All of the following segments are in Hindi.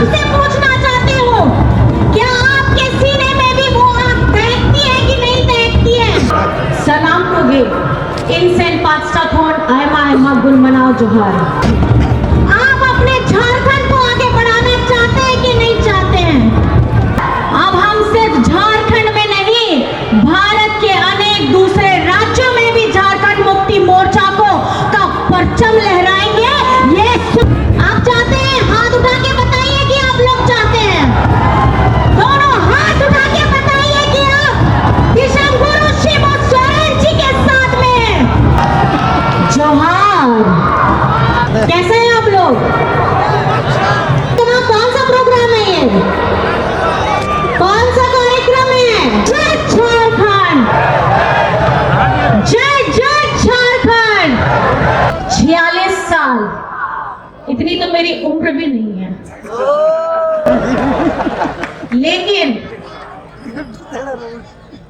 आपसे पूछना चाहती हूँ, क्या आपके सीने में भी वो आग दहकती है कि नहीं दहकती है? सलाम होगे इनसेन पास्टाथोन आयमा गुल मनाओ जोहार। आप अपने झारखंड को आगे बढ़ाना चाहते हैं कि नहीं चाहते हैं? अब हम सिर्फ झारखंड में नहीं, भारत के अनेक दूसरे राज्यों में भी झारखंड मुक्ति मोर्चा को का परचम लहराएंगे। ये आप चाहते हैं? हाथ उठा के बताइए कि आप लोग चाहते हैं। दोनों हाथ उठा के बताइए कि आप दिशम गुरु शिबू सोरेन जी के साथ में हैं। जोहार। कैसे हैं आप लोग? कौन सा प्रोग्राम है ये? कौन सा कार्यक्रम है? जय झारखंड, जय जय झारखंड। 46 साल, इतनी तो मेरी उम्र भी नहीं है, लेकिन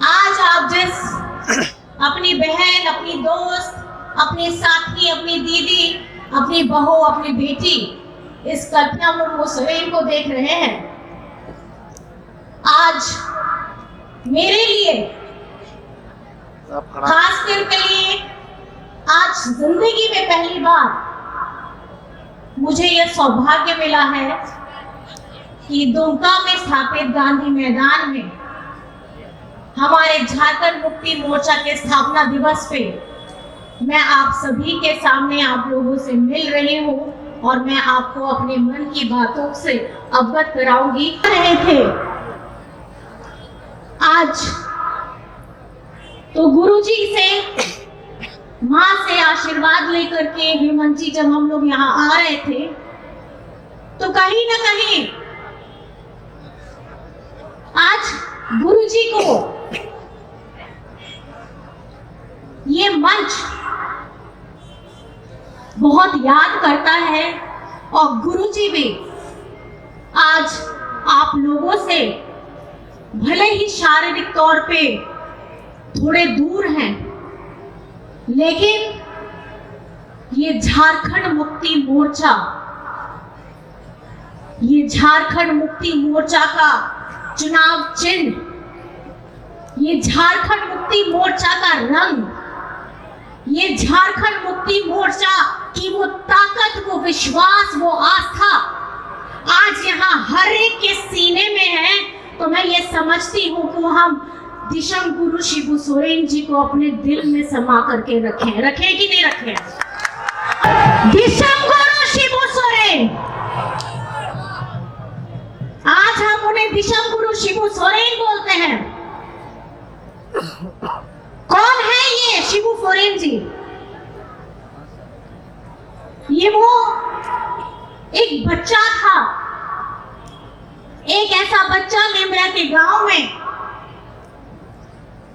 आज आप जिस अपनी बहन, अपनी दोस्त, अपनी साथी, अपनी दीदी, अपनी बहू, अपनी बेटी इस कल्पना मुर्मू सोरेन को देख रहे हैं, आज मेरे लिए, खास कर के लिए, आज जिंदगी में पहली बार मुझे यह सौभाग्य मिला है कि दुमका में स्थापित गांधी मैदान में हमारे झारखंड मुक्ति मोर्चा के स्थापना दिवस पे मैं आप सभी के सामने आप लोगों से मिल रही हूँ और मैं आपको अपने मन की बातों से अवगत कराऊंगी। रहे थे आज तो गुरुजी से, माँ से आशीर्वाद लेकर के हेमंत जी जब हम लोग यहाँ आ रहे थे तो कहीं ना कहीं आज गुरुजी को ये मंच बहुत याद करता है और गुरुजी भी आज आप लोगों से भले ही शारीरिक तौर पे थोड़े दूर हैं, लेकिन ये झारखंड मुक्ति मोर्चा, ये झारखंड मुक्ति मोर्चा का चुनाव चिन्ह, ये झारखंड मुक्ति मोर्चा का रंग, ये झारखंड मुक्ति मोर्चा की वो ताकत, वो विश्वास, वो आस्था आज यहाँ हर एक के सीने में है। तो मैं ये समझती हूँ कि हम दिशम गुरु शिबू सोरेन जी को अपने दिल में समा करके रखें। रखें कि नहीं रखें? दिशम गुरु शिबू सोरेन, आज हम उन्हें दिशम गुरु शिबू सोरेन बोलते हैं। कौन है ये शिबू सोरेन जी? ये वो एक बच्चा था, एक ऐसा बच्चा नेमरा के गांव में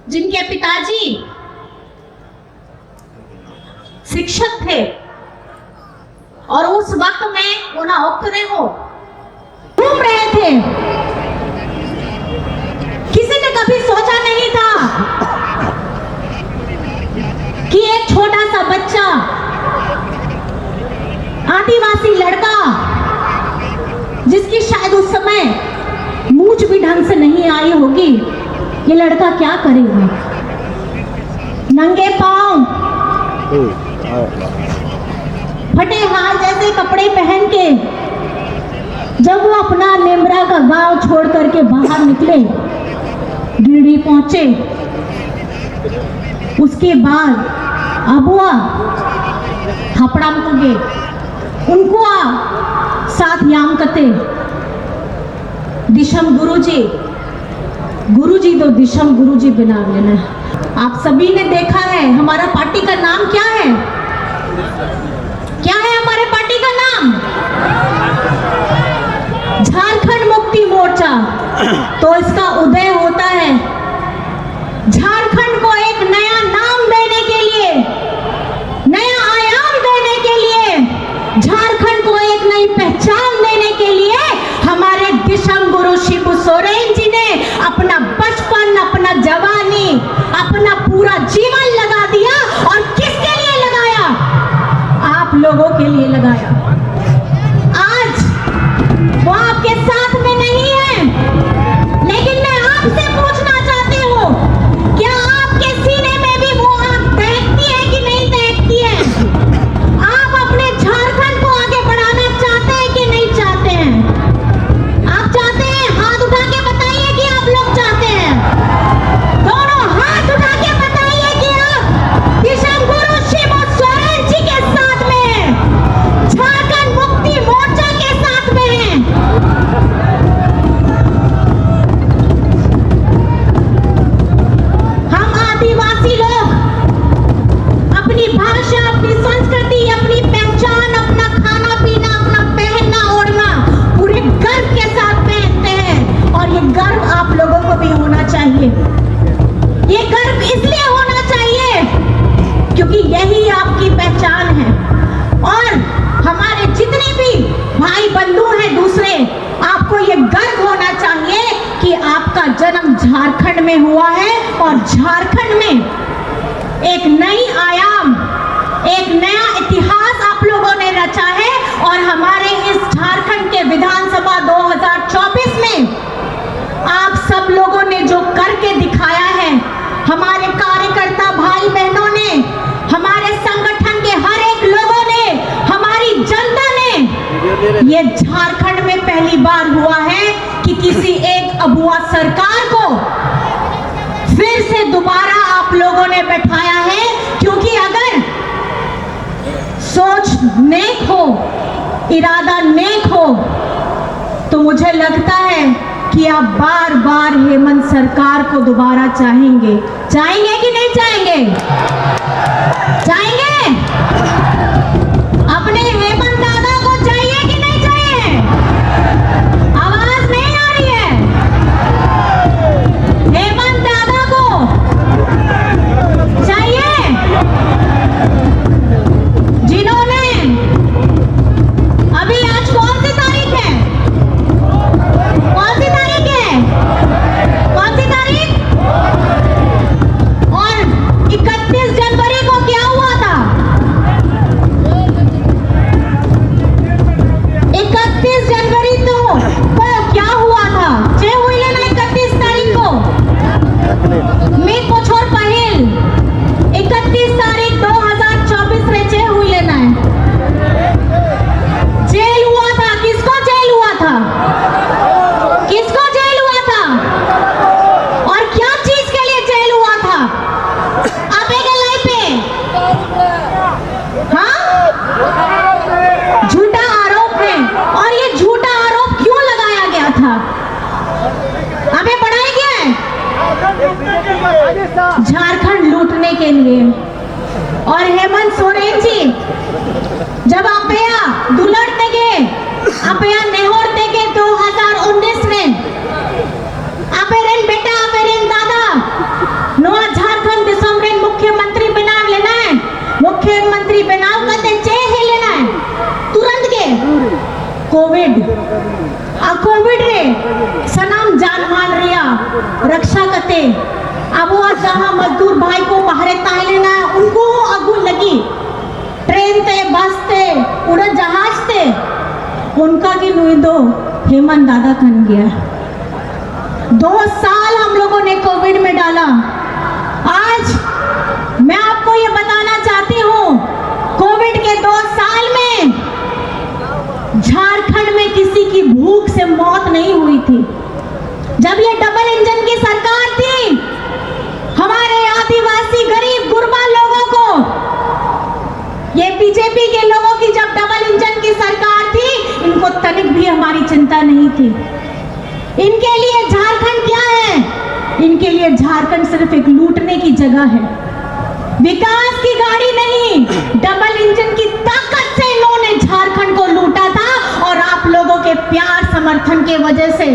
जिनके पिताजी शिक्षक थे और उस वक्त में उन्हें उतरे हो घूम रहे थे। किसी ने कभी सोचा नहीं था कि एक छोटा सा बच्चा, आदिवासी लड़का, जिसकी शायद उस समय मूंछ भी ढंग से नहीं आई होगी, ये लड़का क्या करेगा? नंगे पांव, फटे हाल जैसे कपड़े पहन के जब वो अपना नेमरा का गांव छोड़ करके बाहर निकले, गिरडी पहुंचे, उसके बाद अबुआ हपड़ा मुगे उनको साथ याम कते दिशम गुरुजी तो दिशम गुरुजी बना लेना। आप सभी ने देखा है हमारा पार्टी का नाम क्या है? क्या है हमारे पार्टी का नाम? झारखंड मुक्ति मोर्चा। तो इसका उदय होता है झारखंड को एक नया नाम देने के लिए, नया आयाम देने के लिए, झारखंड को एक नई पहचान देने के लिए हमारे दिशम गुरु शिबू सोरेन जी ने अपना बचपन, अपना जवानी, अपना पूरा जीवन लगा दिया। और किसके लिए लगाया? आप लोगों के लिए लगाया। आज वो आपके जन्म झारखंड में हुआ है और झारखंड में एक नई आयाम, एक नया इतिहास आप लोगों ने रचा है। और हमारे इस झारखंड के विधानसभा 2024 में आप सब लोगों ने जो करके दिखाया है, हमारे कार्यकर्ता भाई बहनों ने, हमारे संगठन के हर एक लोगों ने, हमारी जनता ने, ये झारखंड में पहली बार हुआ है कि किसी एक अगुआ सरकार को फिर से दोबारा आप लोगों ने बैठाया है। क्योंकि अगर सोच नेक हो, इरादा नेक हो, तो मुझे लगता है कि आप बार बार हेमंत सरकार को दोबारा चाहेंगे। चाहेंगे कि नहीं चाहेंगे? चाहेंगे? अपने हेमंत दादा को चाहिए कि नहीं चाहिए? आवाज नहीं आ रही है। हेमंत दादा को चाहिए, जिन्होंने अभी, आज कौन सी तारीख है? कौन सी तारीख है? कौन सी तारीख? और 31 जनवरी को क्या हुआ था? 31 जनवरी को क्या हुआ था? जे हुई ना 31 तारीख को मी पोछोर पहिल 31 तारीख 2024 रे जे हुई लेना है। जेल हुआ था। किसको जेल हुआ था? किसको जेल हुआ था? और क्या चीज के लिए जेल हुआ था? आपे के लाई पे, हाँ, झूठा आरोप है। और ये झूठा आरोप क्यों लगाया गया था? हमें पढ़ाया गया है झारखंड लूटने के लिए। और हेमंत सोरेन जी जब आपया दुलड़ते के, आपया नेहोरते के 2019 में आपेरेन बेटा, आपेरेन दादा नोआ झारखंड दिसम रेन मुख्यमंत्री बनाव लेना है। मुख्यमंत्री बनाव करते चे लेना है तुरंत के कोविड कोविड रे सनम जान मान रिया रक्षा करते। अब वो जहाँ मजदूर भाई को बाहर ताई लेना है, उनको अगू लगी ट्रेन ते, बस ते, उड़न जहाज ते, उनका की नुइंदो हेमंत दादा खन गया। 2 साल हम लोगों ने कोविड में डाला। आज मैं आपको ये बताना चाहती हूँ, कोविड के 2 साल में झारखंड में किसी की भूख से मौत नहीं हुई थी। जब ये डबल इंजन की सरकार थी, हमारे आदिवासी गरीब गुरबा लोगों को, ये बीजेपी के लोगों की जब डबल इंजन की सरकार थी, इनको तनिक भी हमारी चिंता नहीं थी। इनके लिए झारखंड क्या है? इनके लिए झारखंड सिर्फ एक लूटने की जगह है, विकास की गाड़ी नहीं। डबल इंजन की ताकत से इन्होंने झारखंड को लूटा था। और आप लोगों के प्यार समर्थन के वजह से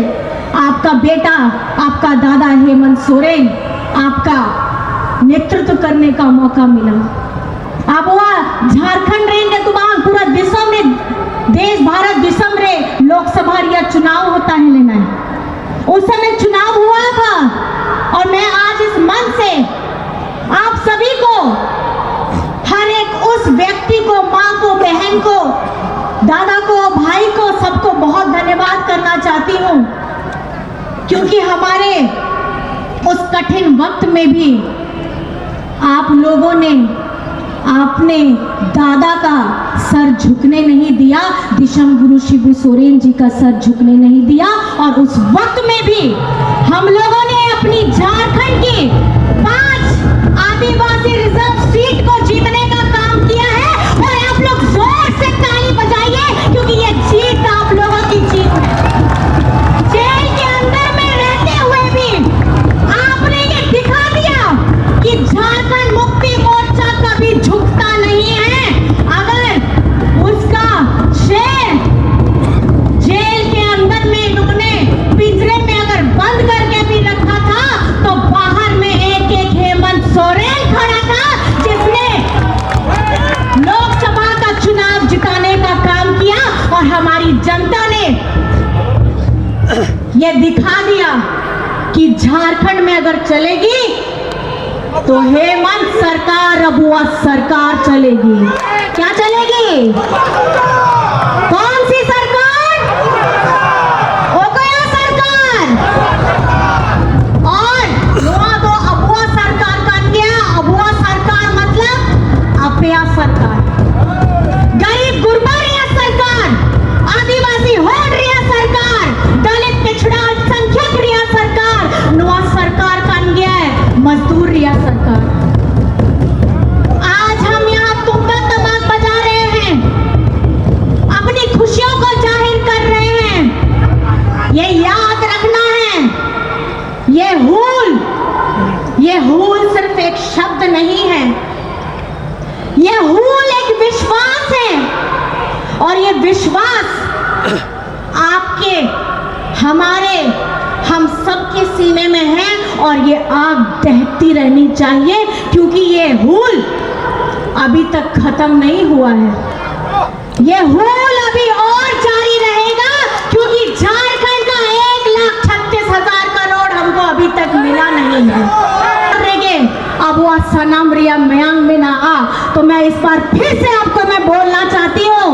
आपका बेटा, आपका दादा हेमंत सोरेन, आपका नेतृत्व करने का मौका मिला। अब वह झारखंड रेंगे तुम्हारा पूरा दिसम रे, देश भारत दिसम रे लोकसभा या चुनाव होता है लेना है। उस समय चुनाव हुआ था। और मैं आज इस मन से आप सभी को, हर एक उस व्यक्ति को, माँ को, बहन को, दादा को, भाई को, सबको बहुत धन्यवाद करना चाहती हूँ। क्योंकि हमारे उस कठिन वक्त में भी आप लोगों ने, आपने दादा का सर झुकने नहीं दिया, दिशम गुरु शिबू सोरेन जी का सर झुकने नहीं दिया। और उस वक्त में भी हम लोगों ने अपनी झारखंड की 5 आदिवासी रिजर्व सीट को जीतने का काम किया है। और आप लोग जोर से ताली बजाइए, क्योंकि ये जीत आप लोगों की जीत है। जेल के अंदर में रहते हुए भी आपने ये दिखा दिया कि झारखंड मुक्ति मोर्चा कभी झुकता नहीं है। अगर उसका शेर जेल के अंदर में इन्होंने पिंजरे में अगर बंद करके भी रखा था, तो बाहर में एक एक हेमंत सोरेन खड़ा था, जिसने लोकसभा का चुनाव जिताने का काम किया। और हमारी जनता ने यह दिखा दिया कि झारखंड में अगर चलेगी तो हेमंत सरकार अबुआ सरकार चलेगी। क्या चलेगी? कौन सी सरकार? ओकया सरकार। और नुआ दो अबुआ सरकार का क्या? अबुआ सरकार मतलब अपया सरकार, गरीब गुरबा रिया सरकार, आदिवासी होड़ रिया सरकार, दलित पिछड़ा अल्पसंख्यक रिया सरकार, नुआ सरकार का गया है मजदूर रिया सरकार। आज हम यहाँ तुंबा तमाक बजा रहे हैं, अपनी खुशियों को जाहिर कर रहे हैं। ये याद रखना है, ये हूल सिर्फ एक शब्द नहीं है, ये हूल एक विश्वास है। और ये विश्वास आपके, हमारे, हम सबके सीने में है और ये आग दहकती रहनी चाहिए, क्योंकि ये हूल अभी तक खत्म नहीं हुआ है। ये हूल अभी और जारी रहेगा, क्योंकि झारखंड का 1,36,000 करोड़ हमको अभी तक मिला नहीं है। अब वो सनम रिया मयांग में ना आ, तो मैं इस बार फिर से आपको मैं बोलना चाहती हूँ,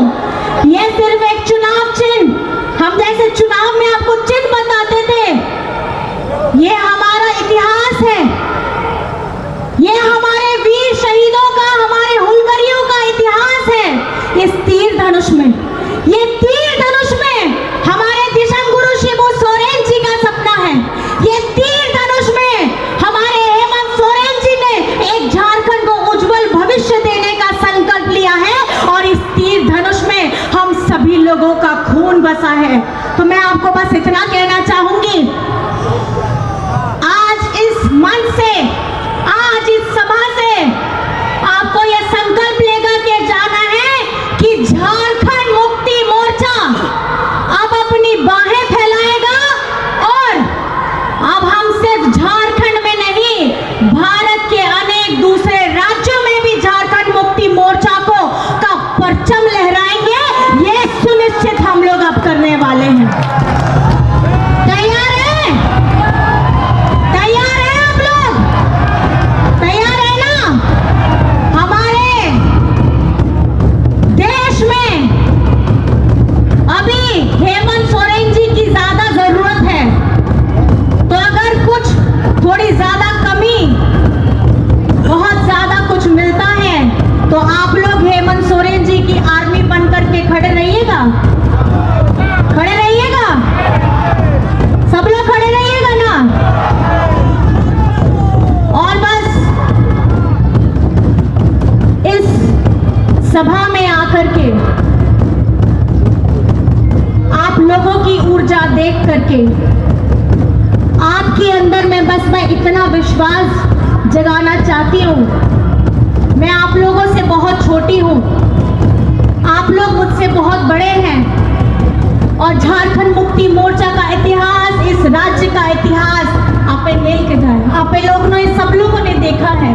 ये सिर्फ एक चुनाव चिन्ह, हम जैसे चुनाव में आपको चिन्ह बताते थे, ये हमारा इतिहास है, ये हमारे वीर शहीदों का, हमारे हुलगरियों का इतिहास है। इस तीर धनुष में, ये तीर धनुष में हमारे दिशम गुरु शिबू सोरेन जी का सपना है। ये तीर धनुष में हमारे हेमंत सोरेन जी ने एक झारखंड को उज्जवल भविष्य देने का संकल्प लिया है, और इस तीर धनुष में हम सभी लोगों का खून बसा है। तो मैं आपको बस इतना कहना चाहूंगी, आज इस मंच से, आज इस सभा से आपको यह संकल्प लेकर के जाना है कि झारखंड मुक्ति मोर्चा अब अपनी बाहें फैलाएगा, और अब हम सिर्फ झारखंड में नहीं, भारत के अनेक दूसरे राज्यों में भी झारखंड मुक्ति मोर्चा को का परचम लहराएंगे। ये सुनिश्चित हम लोग अब करने वाले हैं। तैयार हैं? तैयार हैं आप लोग? तैयार है ना? हमारे देश में अभी हेमंत सोरेन जी की ज्यादा जरूरत है, तो अगर कुछ थोड़ी ज्यादा कमी, बहुत ज्यादा कुछ मिलता है, तो आप लोग हेमंत सोरेन जी की आर्मी बनकर के खड़े रहिएगा, खड़े रहिएगा, सब लोग खड़े रहिएगा ना। और बस इस सभा में आकर के आप लोगों की ऊर्जा देख करके, आपके अंदर में बस मैं इतना विश्वास जगाना चाहती हूँ। मैं आप लोगों से बहुत छोटी हूँ, आप लोग मुझसे बहुत बड़े हैं, और झारखंड मुक्ति मोर्चा का इतिहास, इस राज्य का इतिहास आपे मिल के जाए, आपे लोग ने, सब लोगों ने देखा है।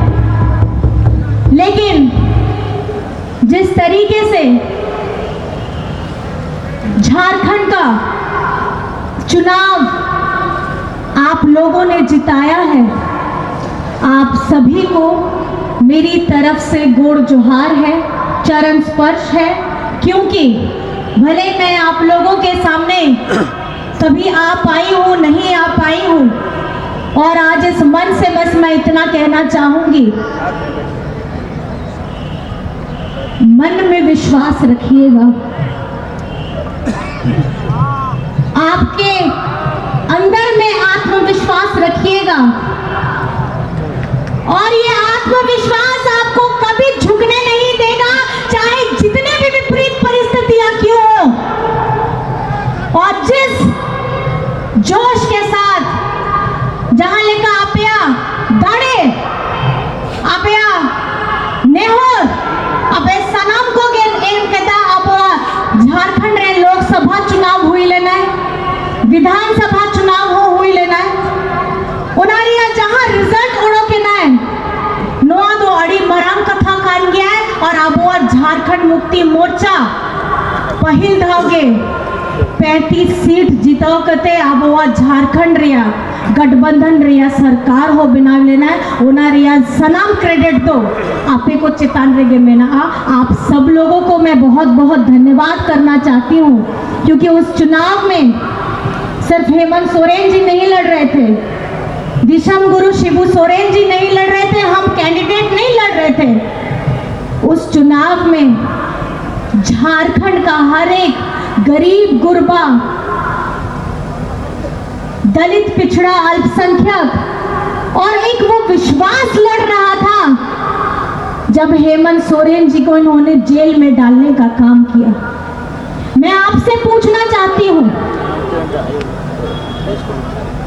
लेकिन जिस तरीके से झारखंड का चुनाव आप लोगों ने जिताया है, आप सभी को मेरी तरफ से गोड़ जोहार है, चरण स्पर्श है, क्योंकि भले मैं आप लोगों के सामने कभी आ पाई हूँ, नहीं आ पाई हूँ, और आज इस मन से बस मैं इतना कहना चाहूंगी, मन में विश्वास रखिएगा, आपके अंदर में आत्मविश्वास रखिएगा, और ये आत्मविश्वास आपको कभी झुकने नहीं देगा, चाहे जितने भी विपरीत परिस्थितियां क्यों हो। और जिस जोश के साथ जहां लिखा आपया दाड़े, आपया नेहोर, अबे सनम को कहता आप झारखंड रे लोकसभा चुनाव हुई लेना है, विधानसभा चुनाव हुई लेना है, उनारी जहां रिजल्ट उड़ो के ना है, नोआ दो अड़ी मराम कथा कान गया है, और अब वो झारखंड मुक्ति मोर्चा पहिल धावगे 35 सीट जिताओ कते अब वो झारखंड रिया गठबंधन रिया सरकार हो बिना लेना ओना रिया सलाम क्रेडिट दो आपे को चितान रेगे में ना आप सब लोगों को मैं बहुत बहुत धन्यवाद करना चाहती हूँ, क्योंकि उस चुनाव में सिर्फ हेमंत सोरेन जी नहीं लड़ रहे थे, दिशम गुरु शिबू सोरेन जी नहीं लड़ रहे थे, हम कैंडिडेट नहीं लड़ रहे थे। उस चुनाव में झारखंड का हर एक गरीब गुरबा, दलित, पिछड़ा, अल्पसंख्यक और एक वो विश्वास लड़ रहा था जब हेमंत सोरेन जी को इन्होंने जेल में डालने का काम किया। मैं आपसे पूछना चाहती हूं,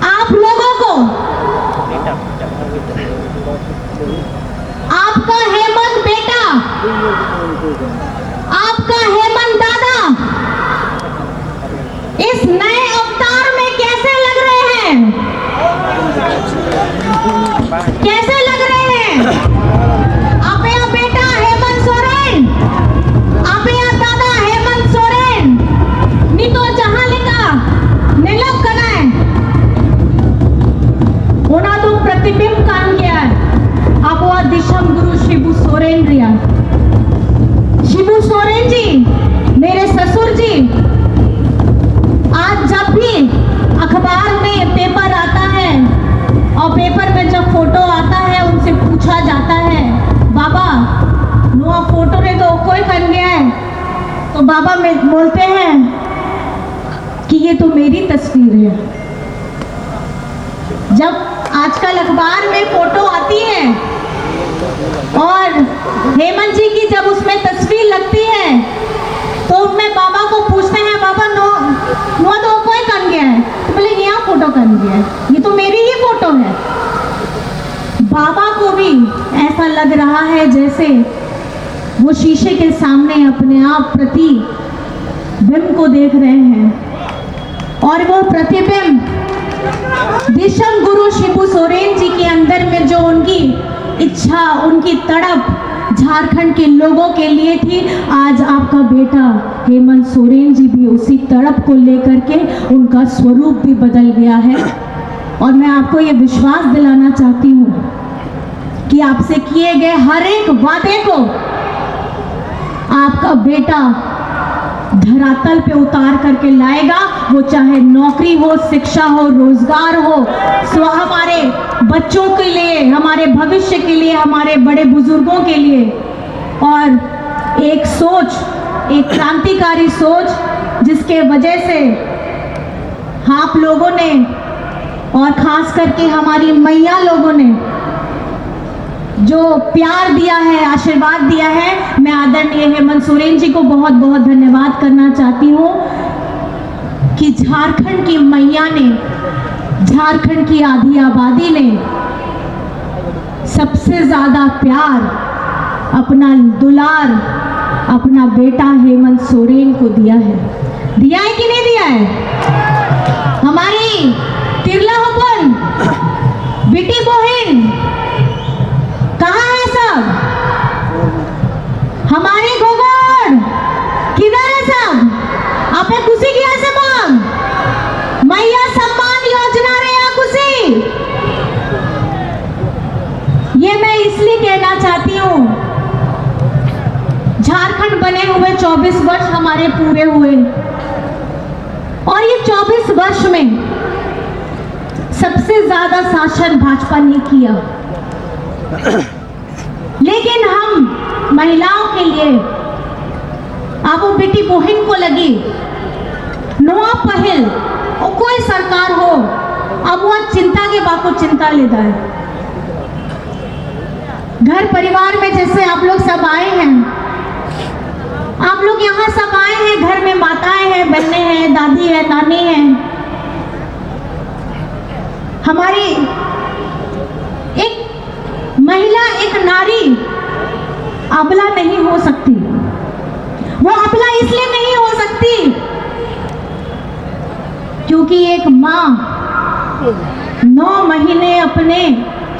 आप लोगों को आपका हेमंत बेटा, आपका हेमंत दादा इस नए अवतार में कैसे लग रहे हैं? कैसे लग रहे हैं? आपे बेटा हेमंत सोरेन, आपे दादा हेमंत सोरेन नी तो जहां लिखा नीलक कनाए होना तो प्रतिबिंब कान गया है। आप वो दिशम गुरु शिबू सोरेन रिया, शिबू सोरेन जी मेरे ससुर जी, आज जब भी अखबार में पेपर आता है और पेपर में जब फोटो आता है उनसे पूछा जाता है बाबा नुआ फोटो रे तो कोई कर गया है, तो बाबा में बोलते हैं कि ये तो मेरी तस्वीर है। जब आजकल अखबार में फोटो आती है और हेमंत जी की जब उसमें तस्वीर लगती है तो उसमें बाबा को पूछते हैं बाबा नो तो कोई कर गया है, तो बोले यहाँ फोटो कर गया है, ये तो मेरी ही फोटो है। बाबा को भी ऐसा लग रहा है जैसे वो शीशे के सामने अपने आप प्रतिबिंब को देख रहे हैं और वो प्रतिबिंब दिशम गुरु शिबू सोरेन जी के अंदर में जो उनकी इच्छा, उनकी तड़प झारखंड के लोगों के लिए थी, आज आपका बेटा हेमंत सोरेन जी भी उसी तड़प को लेकर के उनका स्वरूप भी बदल गया है। और मैं आपको ये विश्वास दिलाना चाहती हूँ कि आपसे किए गए हर एक वादे को आपका बेटा धरातल पे उतार करके लाएगा। वो चाहे नौकरी हो, शिक्षा हो, रोजगार हो, हमारे बच्चों के लिए, हमारे भविष्य के लिए, हमारे बड़े बुजुर्गों के लिए। और एक सोच, एक क्रांतिकारी सोच जिसके वजह से आप लोगों ने और खास करके हमारी मैया लोगों ने जो प्यार दिया है, आशीर्वाद दिया है, मैं आदरणीय हेमंत सोरेन जी को बहुत बहुत धन्यवाद करना चाहती हूँ कि झारखंड की मैया ने, झारखंड की आधी आबादी ने सबसे ज्यादा प्यार, अपना दुलार अपना बेटा हेमंत सोरेन को दिया है। दिया है कि नहीं दिया है? हमारी तिरला होपन बेटी बहन कहाँ है सब? हमारे गोगड़ किधर है सब? आपने खुशी किया से मांग मैया सम्मान योजना रे या खुशी? ये मैं इसलिए कहना चाहती हूँ, झारखंड बने हुए 24 वर्ष हमारे पूरे हुए और ये 24 वर्ष में सबसे ज्यादा शासन भाजपा ने किया, लेकिन हम महिलाओं के लिए अब वो बेटी बहन को लगी नवा पहल और कोई सरकार हो अब वो चिंता के बाको चिंता लेता है। घर परिवार में जैसे आप लोग सब आए हैं, आप लोग यहाँ सब आए हैं, घर में माताएं हैं, बहनें हैं, दादी है, नानी है। हमारी एक महिला, एक नारी अबला नहीं हो सकती। वो अबला इसलिए नहीं हो सकती क्योंकि एक माँ 9 महीने अपने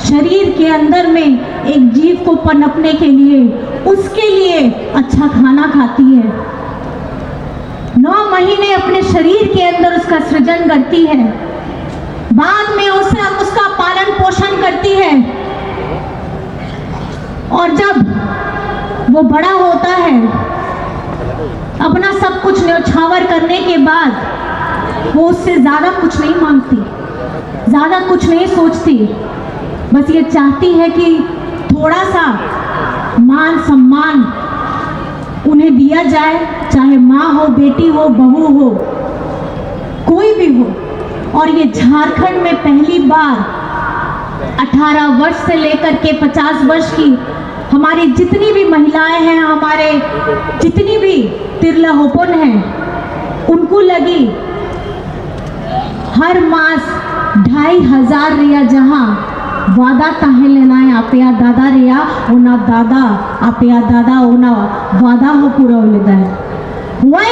शरीर के अंदर में एक जीव को पनपने के लिए, उसके लिए अच्छा खाना खाती है। 9 महीने अपने शरीर के अंदर उसका सृजन करती है बाद में उसे उसका पालन पोषण करती है, और जब वो बड़ा होता है अपना सब कुछ न्यौछावर करने के बाद वो उससे ज़्यादा कुछ नहीं मांगती, ज़्यादा कुछ नहीं सोचती, बस ये चाहती है कि थोड़ा सा मान सम्मान उन्हें दिया जाए, चाहे माँ हो, बेटी हो, बहू हो, कोई भी हो। और ये झारखंड में पहली बार 18 वर्ष से लेकर के 50 वर्ष की हमारी जितनी भी महिलाएं हैं, हमारे जितनी भी तिरलाहोपन हैं, उनको लगी हर मास 2500 रिया, जहां वादा ताहे लेना है आपया दादा रिया ओना दादा आपया दादा ओना वादा हो पूरा लेता है।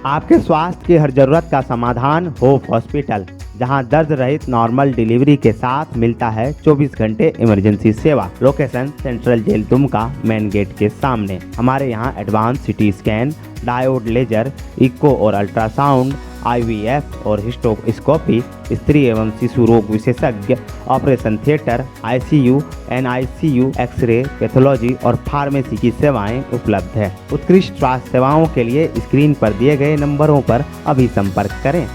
आपके स्वास्थ्य की हर जरूरत का समाधान होप हॉस्पिटल, जहां दर्द रहित नॉर्मल डिलीवरी के साथ मिलता है 24 घंटे इमरजेंसी सेवा। Location central jail Dumka, main gate के सामने। हमारे यहां advance city scan, diode laser, echo और अल्ट्रासाउंड, IVF और हिस्टोस्कोपी, स्त्री एवं शिशु रोग विशेषज्ञ, operation theatre, ICU, NICU, x ray, pathology और फार्मेसी की सेवाएं उपलब्ध है। उत्कृष्ट स्वास्थ्य सेवाओं के लिए स्क्रीन पर दिए गए नंबरों पर अभी संपर्क करें।